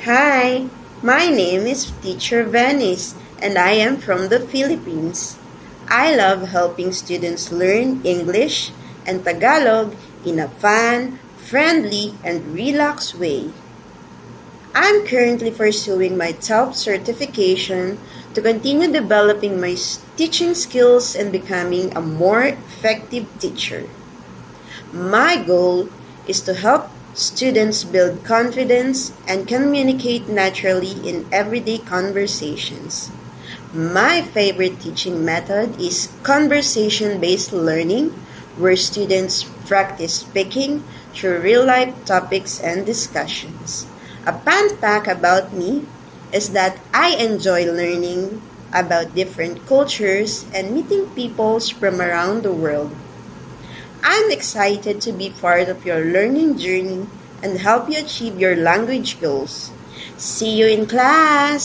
Hi, my name is Teacher Venice and I am from the Philippines. I love helping students learn English and Tagalog in a fun, friendly, and relaxed way. I'm currently pursuing my TELP certification to continue developing my teaching skills and becoming a more effective teacher. My goal is to help students build confidence and communicate naturally in everyday conversations. My favorite teaching method is conversation based learning, where students practice speaking through real life topics and discussions. A fun fact about me is that I enjoy learning about different cultures and meeting people from around the world. I'm excited to be part of your learning journey and help you achieve your language goals. See you in class!